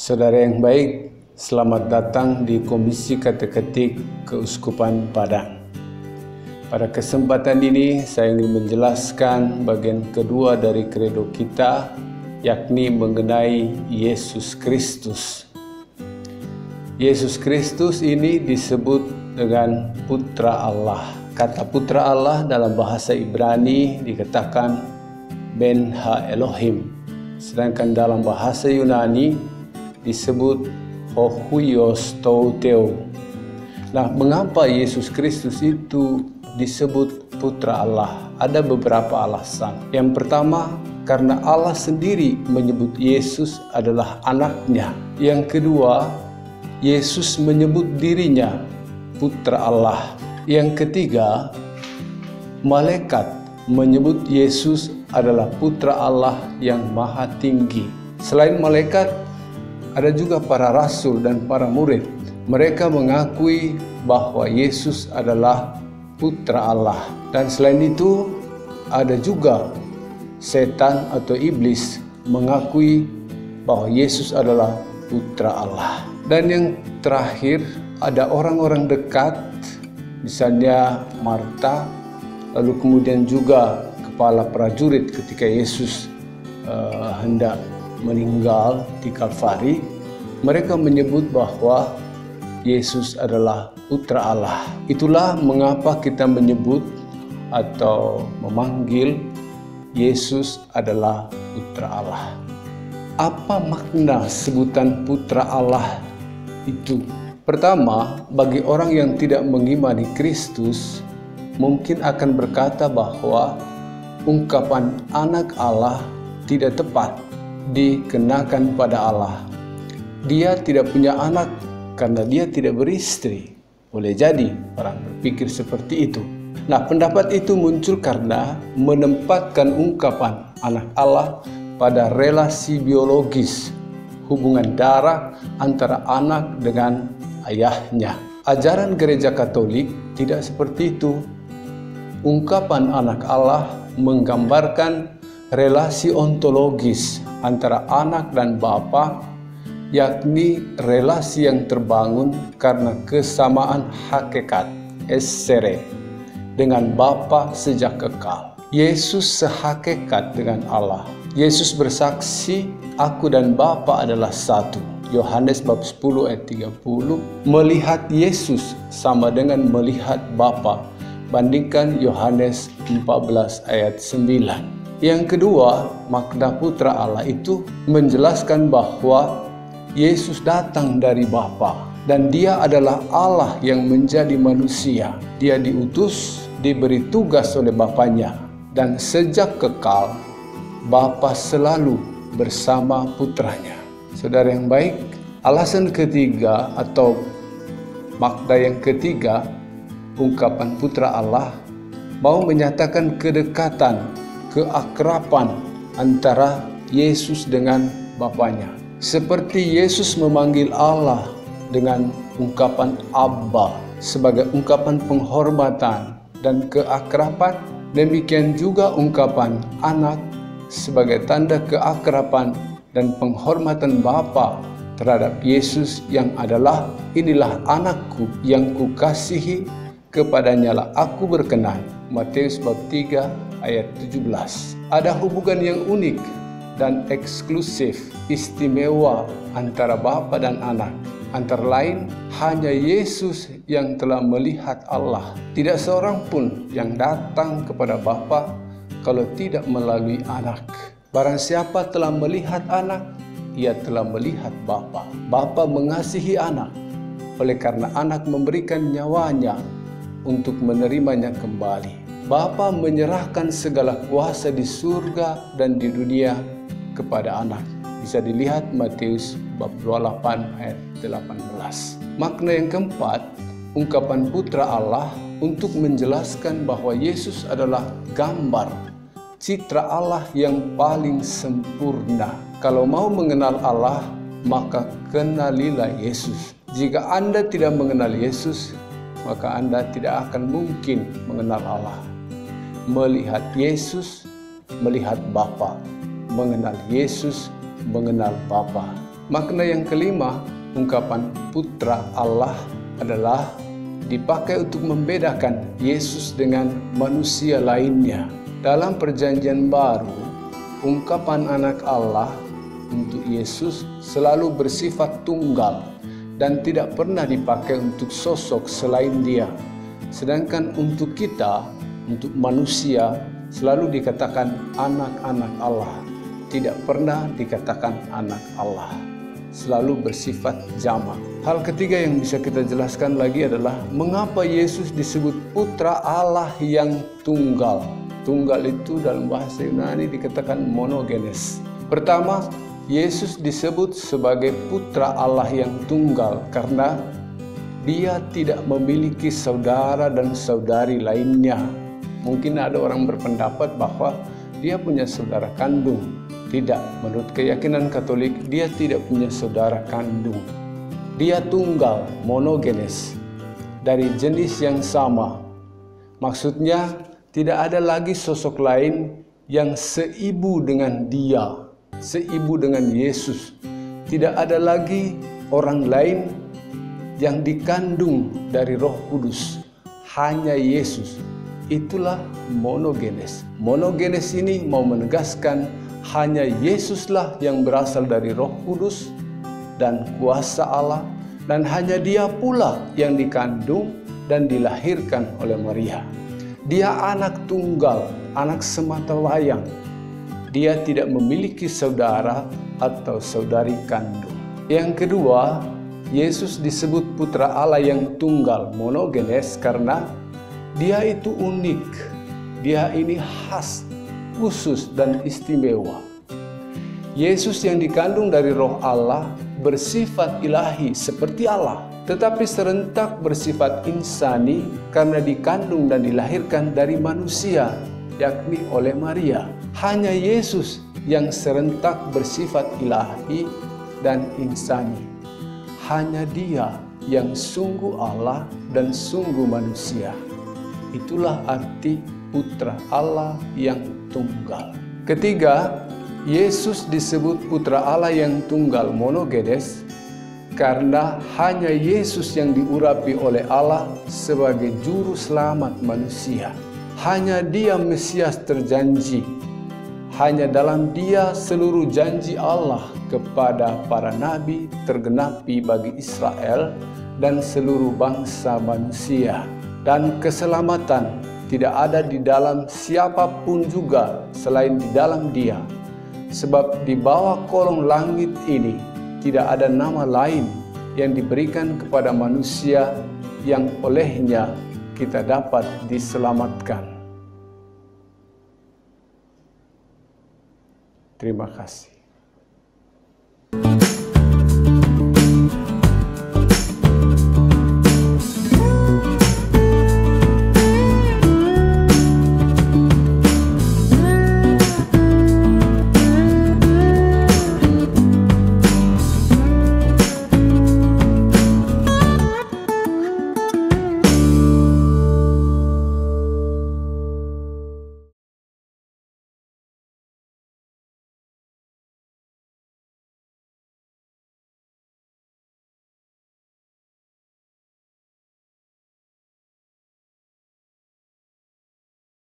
Saudara yang baik, selamat datang di Komisi Kateketik Keuskupan Padang. Pada kesempatan ini saya ingin menjelaskan bagian kedua dari kredo kita, yakni mengenai Yesus Kristus. Yesus Kristus ini disebut dengan Putra Allah. Kata Putra Allah dalam bahasa Ibrani dikatakan Ben Ha Elohim, sedangkan dalam bahasa Yunani disebut Hohuios Touteo. Nah, mengapa Yesus Kristus itu disebut Putra Allah? Ada beberapa alasan. Yang pertama, karena Allah sendiri menyebut Yesus adalah anaknya. Yang kedua, Yesus menyebut dirinya Putra Allah. Yang ketiga, malaikat menyebut Yesus adalah Putra Allah yang Maha Tinggi. Selain malaikat, ada juga para rasul dan para murid. Mereka mengakui bahwa Yesus adalah Putra Allah. Dan selain itu, ada juga setan atau iblis mengakui bahwa Yesus adalah Putra Allah. Dan yang terakhir, ada orang-orang dekat, misalnya Marta, lalu kemudian juga kepala prajurit ketika Yesus hendak meninggal di Kalvari. Mereka menyebut bahwa Yesus adalah Putra Allah. Itulah mengapa kita menyebut atau memanggil Yesus adalah Putra Allah. Apa makna sebutan Putra Allah itu? Pertama, bagi orang yang tidak mengimani Kristus, mungkin akan berkata bahwa ungkapan anak Allah tidak tepat dikenakan pada Allah. Dia tidak punya anak karena dia tidak beristri. Boleh jadi orang berpikir seperti itu. Nah, pendapat itu muncul karena menempatkan ungkapan anak Allah pada relasi biologis, hubungan darah antara anak dengan ayahnya. Ajaran Gereja Katolik tidak seperti itu. Ungkapan anak Allah menggambarkan relasi ontologis antara anak dan bapa, yakni relasi yang terbangun karena kesamaan hakikat essere dengan Bapa sejak kekal. Yesus sehakikat dengan Allah. Yesus bersaksi, aku dan Bapa adalah satu. Yohanes bab 10 ayat 30. Melihat Yesus sama dengan melihat Bapa. Bandingkan Yohanes 14 ayat 9. Yang kedua, makna Putra Allah itu menjelaskan bahwa Yesus datang dari Bapa dan dia adalah Allah yang menjadi manusia. Dia diutus, diberi tugas oleh Bapanya, dan sejak kekal Bapa selalu bersama putranya. Saudara yang baik, alasan ketiga atau makna yang ketiga ungkapan Putra Allah mau menyatakan kedekatan, keakraban antara Yesus dengan Bapanya. Seperti Yesus memanggil Allah dengan ungkapan Abba sebagai ungkapan penghormatan dan keakraban, demikian juga ungkapan anak sebagai tanda keakraban dan penghormatan Bapa terhadap Yesus yang adalah, inilah anakku yang kukasihi, kepadanya lah aku berkenan. Matius bab 3 ayat 17. Ada hubungan yang unik dan eksklusif, istimewa antara Bapa dan anak. Antara lain, hanya Yesus yang telah melihat Allah. Tidak seorang pun yang datang kepada Bapa kalau tidak melalui anak. Barang siapa telah melihat anak, ia telah melihat Bapa. Bapa mengasihi anak, oleh karena anak memberikan nyawanya untuk menerimanya kembali. Bapa menyerahkan segala kuasa di surga dan di dunia kepada anak. Bisa dilihat Matius bab 28 ayat 18. Makna yang keempat, ungkapan Putra Allah untuk menjelaskan bahwa Yesus adalah gambar citra Allah yang paling sempurna. Kalau mau mengenal Allah, maka kenalilah Yesus. Jika Anda tidak mengenal Yesus, maka Anda tidak akan mungkin mengenal Allah. Melihat Yesus, melihat Bapa. Mengenal Yesus, mengenal Bapa. Makna yang kelima, ungkapan putra Allah adalah dipakai untuk membedakan Yesus dengan manusia lainnya. Dalam Perjanjian Baru, ungkapan anak Allah untuk Yesus selalu bersifat tunggal dan tidak pernah dipakai untuk sosok selain Dia. Sedangkan untuk kita, untuk manusia, selalu dikatakan anak-anak Allah, tidak pernah dikatakan anak Allah, selalu bersifat jamak. Hal ketiga yang bisa kita jelaskan lagi adalah mengapa Yesus disebut putra Allah yang tunggal. Tunggal itu dalam bahasa Yunani dikatakan monogenes. Pertama, Yesus disebut sebagai putra Allah yang tunggal karena Dia tidak memiliki saudara dan saudari lainnya. Mungkin ada orang berpendapat bahwa Dia punya saudara kandung. Tidak, menurut keyakinan Katolik, Dia tidak punya saudara kandung. Dia tunggal, monogenes, dari jenis yang sama. Maksudnya, tidak ada lagi sosok lain yang seibu dengan Dia, seibu dengan Yesus. Tidak ada lagi orang lain yang dikandung dari Roh Kudus, hanya Yesus. Itulah monogenes. Monogenes ini mau menegaskan hanya Yesuslah yang berasal dari Roh Kudus dan kuasa Allah, dan hanya Dia pula yang dikandung dan dilahirkan oleh Maria. Dia anak tunggal, anak sematawayang. Dia tidak memiliki saudara atau saudari kandung. Yang kedua, Yesus disebut putra Allah yang tunggal, monogenes, karena Dia itu unik. Dia ini khas, khusus dan istimewa. Yesus yang dikandung dari Roh Allah bersifat ilahi seperti Allah, tetapi serentak bersifat insani karena dikandung dan dilahirkan dari manusia, yakni oleh Maria. Hanya Yesus yang serentak bersifat ilahi dan insani. Hanya Dia yang sungguh Allah dan sungguh manusia. Itulah arti putra Allah yang tunggal. Ketiga, Yesus disebut putra Allah yang tunggal, monogenes, karena hanya Yesus yang diurapi oleh Allah sebagai juru selamat manusia. Hanya Dia Mesias terjanji. Hanya dalam Dia seluruh janji Allah kepada para nabi tergenapi bagi Israel dan seluruh bangsa manusia. Dan keselamatan tidak ada di dalam siapapun juga selain di dalam Dia. Sebab di bawah kolong langit ini tidak ada nama lain yang diberikan kepada manusia yang olehnya kita dapat diselamatkan. Terima kasih.